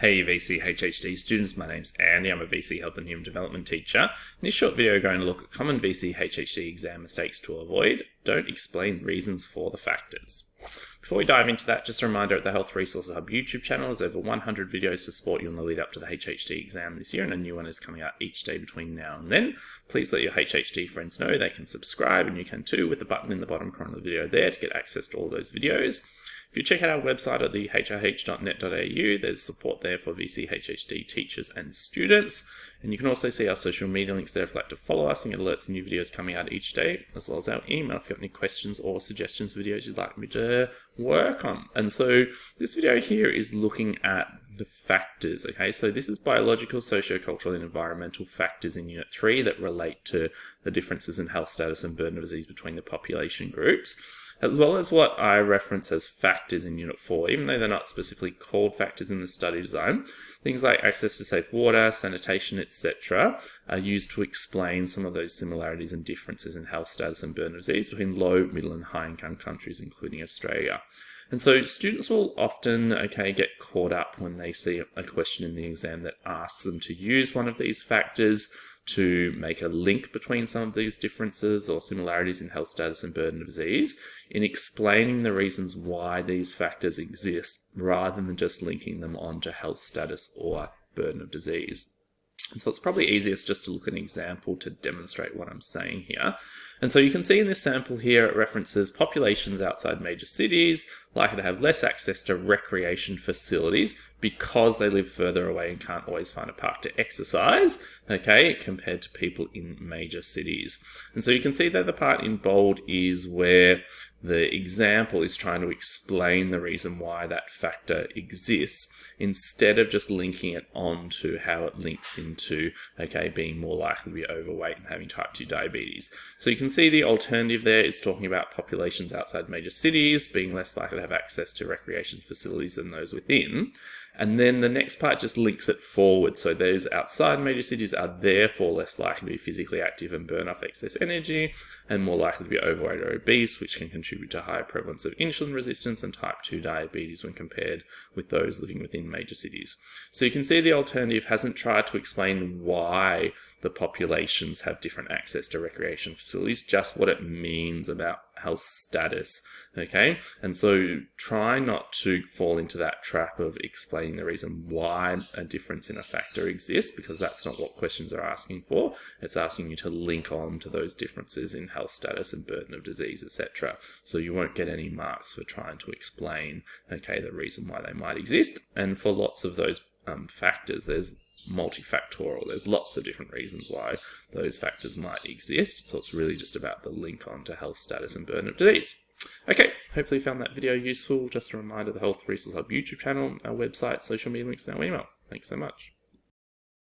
Hey VCE HHD students, my name's Andy, I'm a VCE Health and Human Development teacher. In this short video we're going to look at common VCE HHD exam mistakes to avoid. Don't explain reasons for the factors. Before we dive into that, just a reminder at the Health Resources Hub YouTube channel, there's over 100 videos to support you in the lead up to the HHD exam this year, and a new one is coming out each day between now and then. Please let your HHD friends know they can subscribe, and you can too with the button in the bottom corner of the video there to get access to all those videos. If you check out our website at the hrh.net.au, there's support there for VCE HHD teachers and students. And you can also see our social media links there if you'd like to follow us and get alerts to new videos coming out each day, as well as our email if you have any questions or suggestions for videos you'd like me to work on. And so this video here is looking at the factors, okay? So this is biological, socio-cultural and environmental factors in Unit 3 that relate to the differences in health status and burden of disease between the population groups, as well as what I reference as factors in Unit 4, even though they're not specifically called factors in the study design. Things like access to safe water, sanitation, etc. are used to explain some of those similarities and differences in health status and burden of disease between low, middle and high income countries, including Australia. And so students will often, get caught up when they see a question in the exam that asks them to use one of these factors to make a link between some of these differences or similarities in health status and burden of disease, in explaining the reasons why these factors exist rather than just linking them onto health status or burden of disease. And so it's probably easiest just to look at an example to demonstrate what I'm saying here. And so you can see in this sample here, it references populations outside major cities likely to have less access to recreation facilities because they live further away and can't always find a park to exercise, compared to people in major cities. And so you can see that the part in bold is where the example is trying to explain the reason why that factor exists, instead of just linking it on to how it links into, being more likely to be overweight and having type 2 diabetes. So you can see the alternative there is talking about populations outside major cities being less likely to have access to recreation facilities than those within. And then the next part just links it forward. So those outside major cities are therefore less likely to be physically active and burn off excess energy, and more likely to be overweight or obese, which can contribute to higher prevalence of insulin resistance and type 2 diabetes when compared with those living within major cities. So you can see the alternative hasn't tried to explain why the populations have different access to recreation facilities, just what it means about health status, And so try not to fall into that trap of explaining the reason why a difference in a factor exists, because that's not what questions are asking for. It's asking you to link on to those differences in health status and burden of disease, etc. So you won't get any marks for trying to explain, the reason why they might exist. And for lots of those factors, there's multifactorial. There's lots of different reasons why those factors might exist. So it's really just about the link on to health status and burden of disease. Okay, hopefully you found that video useful. Just a reminder, the Health Resources Hub YouTube channel, our website, social media links, and our email. Thanks so much.